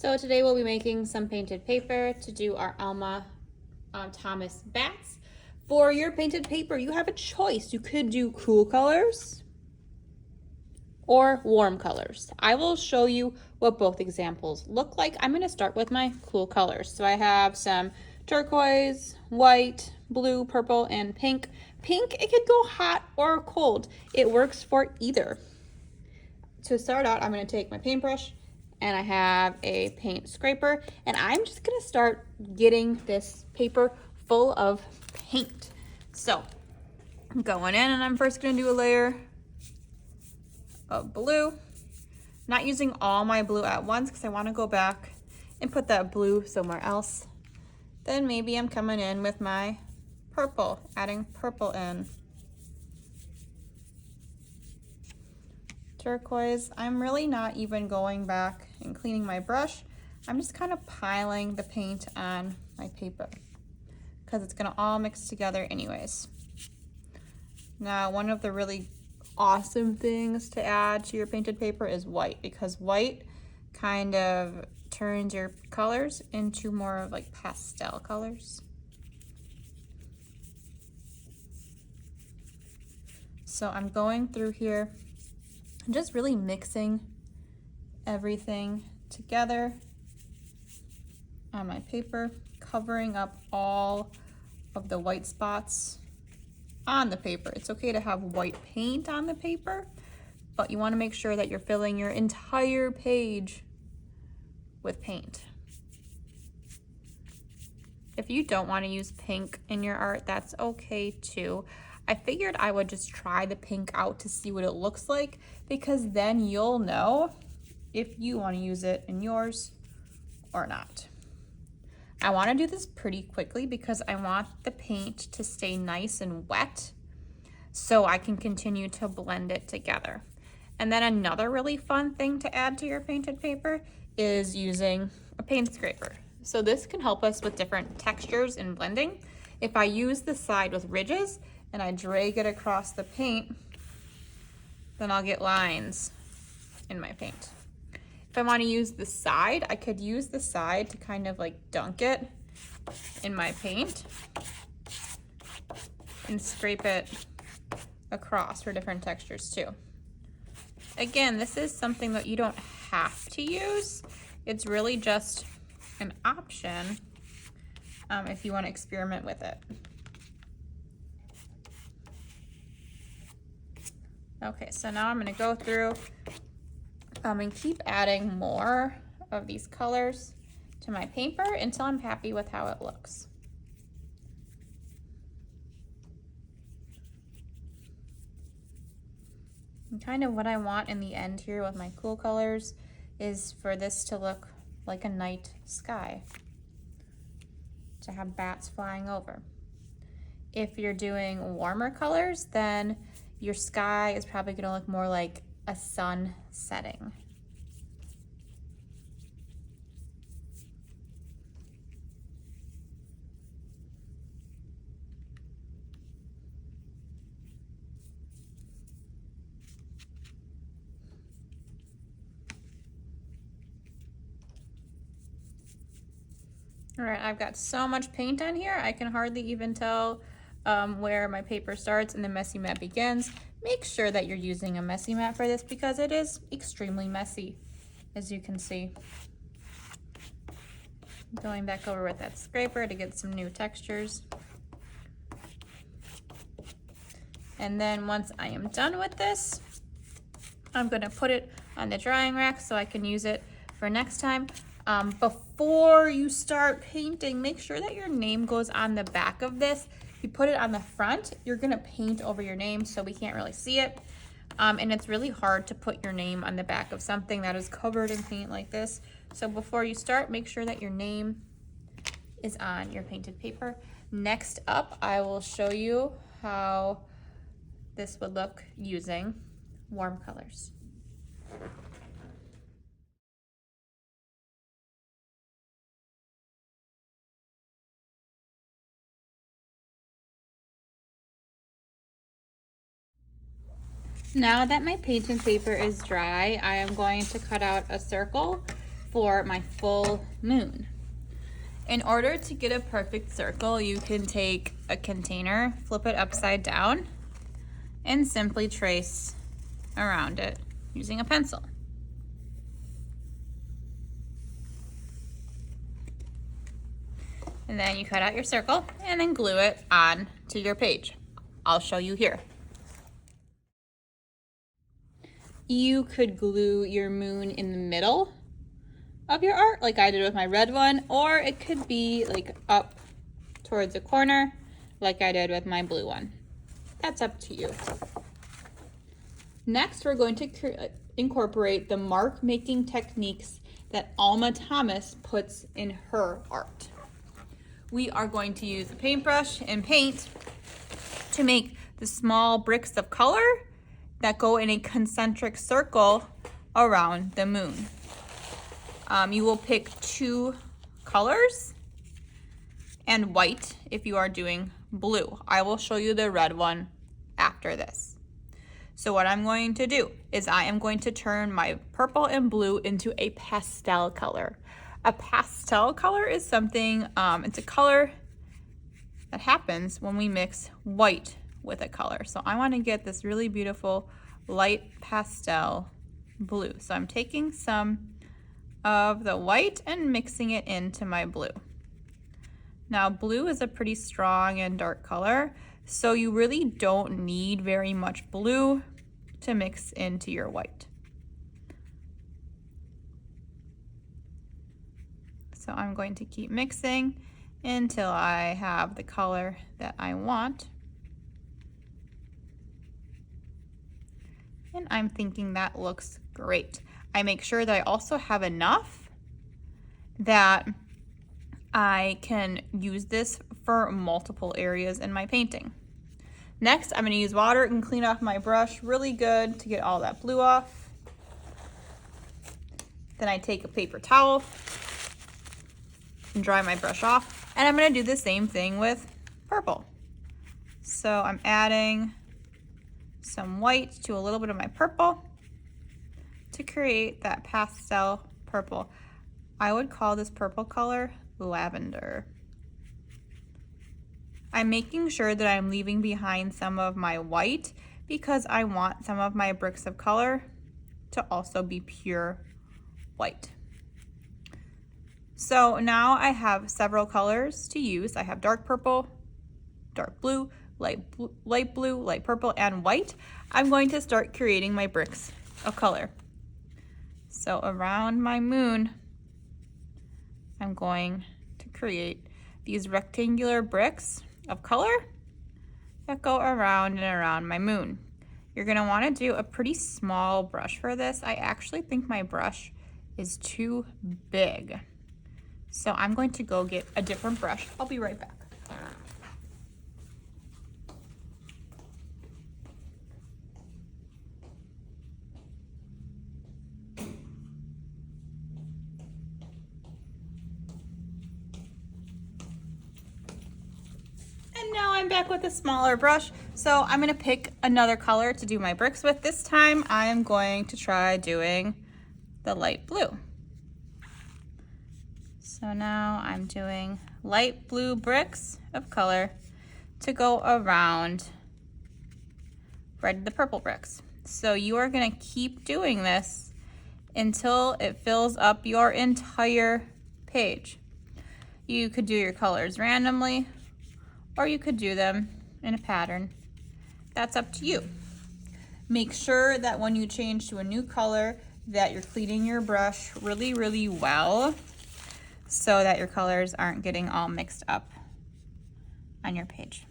So today we'll be making some painted paper to do our Alma Thomas bats. For your painted paper, you have a choice. You could do cool colors or warm colors. I will show you what both examples look like. I'm going to start with my cool colors. So I have some turquoise, white, blue, purple, and pink. Pink, it could go hot or cold. It works for either. To start out, I'm going to take my paintbrush and I have a paint scraper, and I'm just going to start getting this paper full of paint. So I'm going in and I'm first going to do a layer of blue. Not using all my blue at once because I want to go back and put that blue somewhere else. Then maybe I'm coming in with my purple, adding purple in. Turquoise, I'm really not even going back and cleaning my brush. I'm just kind of piling the paint on my paper because it's gonna all mix together anyways. Now, one of the really awesome things to add to your painted paper is white, because white kind of turns your colors into more of like pastel colors. So I'm going through here and just really mixing everything together on my paper, covering up all of the white spots on the paper. It's okay to have white paint on the paper, but you want to make sure that you're filling your entire page with paint. If you don't want to use pink in your art, that's okay too. I figured I would just try the pink out to see what it looks like, because then you'll know if you want to use it in yours or not. I want to do this pretty quickly because I want the paint to stay nice and wet so I can continue to blend it together. And then another really fun thing to add to your painted paper is using a paint scraper. So this can help us with different textures and blending. If I use the side with ridges and I drag it across the paint, then I'll get lines in my paint. If I want to use the side, I could use the side to kind of like dunk it in my paint and scrape it across for different textures too. Again, this is something that you don't have to use. It's really just an option if you want to experiment with it. Okay, so now I'm going to go through and keep adding more of these colors to my paper until I'm happy with how it looks. And kind of what I want in the end here with my cool colors is for this to look like a night sky, to have bats flying over. If you're doing warmer colors, then your sky is probably going to look more like a sun setting. All right, I've got so much paint on here, I can hardly even tell where my paper starts and the messy mat begins. Make sure that you're using a messy mat for this because it is extremely messy, as you can see. Going back over with that scraper to get some new textures. And then once I am done with this, I'm gonna put it on the drying rack so I can use it for next time. Before you start painting, make sure that your name goes on the back of this. If you put it on the front, you're gonna paint over your name so we can't really see it. And it's really hard to put your name on the back of something that is covered in paint like this. So before you start, make sure that your name is on your painted paper. Next up, I will show you how this would look using warm colors. Now that my painting paper is dry, I am going to cut out a circle for my full moon. In order to get a perfect circle, you can take a container, flip it upside down, and simply trace around it using a pencil. And then you cut out your circle and then glue it on to your page. I'll show you here. You could glue your moon in the middle of your art like I did with my red one, or it could be like up towards the corner like I did with my blue one. That's up to you. Next, we're going to incorporate the mark making techniques that Alma Thomas puts in her art. We are going to use a paintbrush and paint to make the small bricks of color that go in a concentric circle around the moon. You will pick 2 colors and white if you are doing blue. I will show you the red one after this. So what I'm going to do is I am going to turn my purple and blue into a pastel color. A pastel color is something, it's a color that happens when we mix white with a color. So I want to get this really beautiful light pastel blue. So I'm taking some of the white and mixing it into my blue. Now blue is a pretty strong and dark color, so you really don't need very much blue to mix into your white. So I'm going to keep mixing until I have the color that I want. And I'm thinking that looks great. I make sure that I also have enough that I can use this for multiple areas in my painting. Next, I'm going to use water and clean off my brush really good to get all that blue off. Then I take a paper towel and dry my brush off. And I'm going to do the same thing with purple. So I'm adding some white to a little bit of my purple to create that pastel purple. I would call this purple color lavender. I'm making sure that I'm leaving behind some of my white because I want some of my bricks of color to also be pure white. So now I have several colors to use. I have dark purple, dark blue, light blue, light purple, and white. I'm going to start creating my bricks of color. So around my moon, I'm going to create these rectangular bricks of color that go around and around my moon. You're going to want to do a pretty small brush for this. I actually think my brush is too big. So I'm going to go get a different brush. I'll be right back. And now I'm back with a smaller brush. So I'm gonna pick another color to do my bricks with. This time I am going to try doing the light blue. So now I'm doing light blue bricks of color to go around the purple bricks. So you are gonna keep doing this until it fills up your entire page. You could do your colors randomly, or you could do them in a pattern. That's up to you. Make sure that when you change to a new color that you're cleaning your brush really, really well so that your colors aren't getting all mixed up on your page.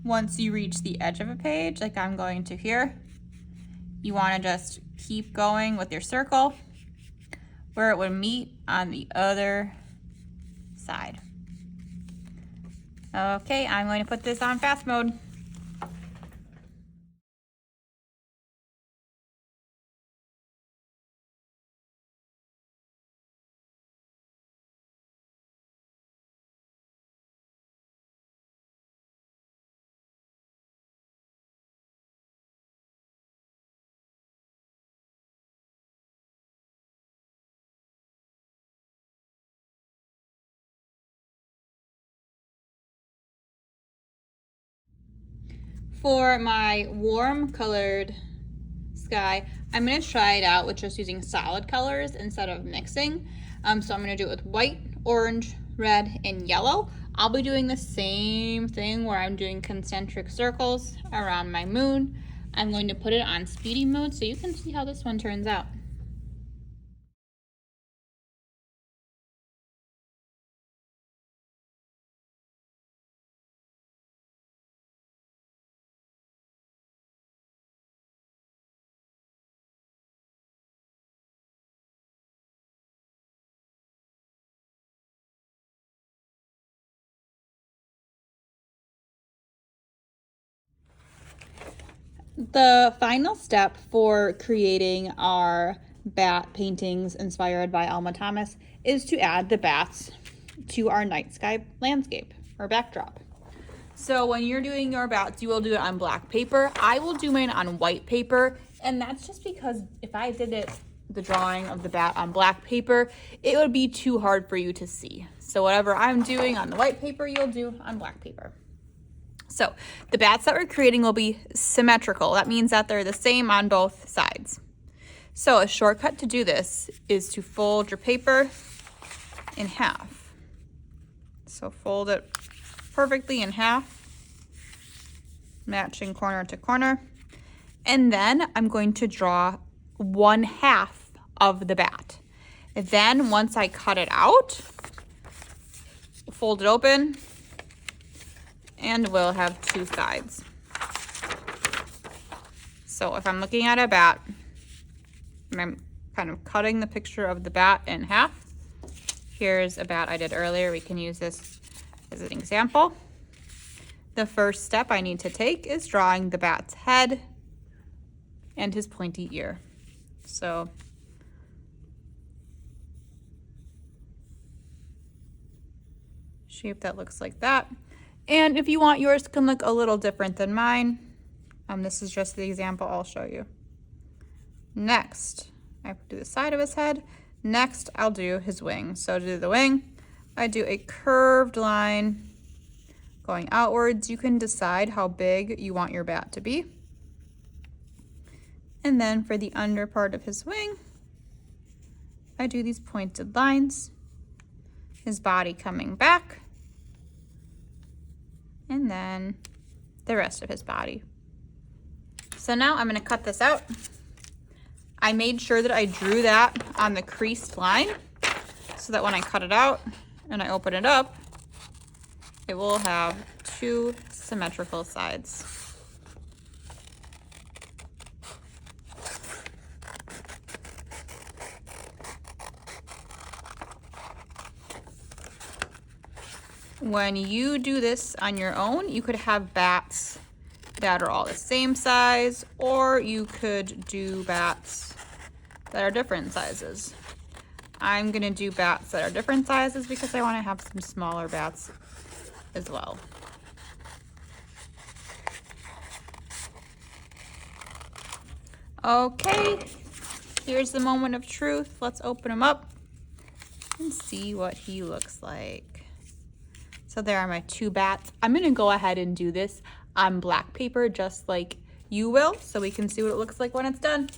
Once you reach the edge of a page, like I'm going to here, you want to just keep going with your circle where it would meet on the other side. Okay, I'm going to put this on fast mode. For my warm colored sky, I'm going to try it out with just using solid colors instead of mixing. So I'm going to do it with white, orange, red, and yellow. I'll be doing the same thing where I'm doing concentric circles around my moon. I'm going to put it on speedy mode so you can see how this one turns out. The final step for creating our bat paintings inspired by Alma Thomas is to add the bats to our night sky landscape or backdrop. So when you're doing your bats, you will do it on black paper. I will do mine on white paper, and that's just because if I did the drawing of the bat on black paper, it would be too hard for you to see. So whatever I'm doing on the white paper, you'll do on black paper. So the bats that we're creating will be symmetrical. That means that they're the same on both sides. So a shortcut to do this is to fold your paper in half. So fold it perfectly in half, matching corner to corner. And then I'm going to draw 1/2 of the bat. Then once I cut it out, fold it open, and we'll have 2 sides. So if I'm looking at a bat, I'm kind of cutting the picture of the bat in half. Here's a bat I did earlier. We can use this as an example. The first step I need to take is drawing the bat's head and his pointy ear. So shape that looks like that. And if you want yours can look a little different than mine, this is just the example I'll show you. Next, I do the side of his head. Next, I'll do his wing. So to do the wing, I do a curved line going outwards. You can decide how big you want your bat to be. And then for the under part of his wing, I do these pointed lines, his body coming back, and then the rest of his body. So now I'm gonna cut this out. I made sure that I drew that on the creased line so that when I cut it out and I open it up, it will have 2 symmetrical sides. When you do this on your own, you could have bats that are all the same size, or you could do bats that are different sizes. I'm gonna do bats that are different sizes because I wanna have some smaller bats as well. Okay, here's the moment of truth. Let's open him up and see what he looks like. So there are my 2 bats. I'm gonna go ahead and do this on black paper just like you will, so we can see what it looks like when it's done.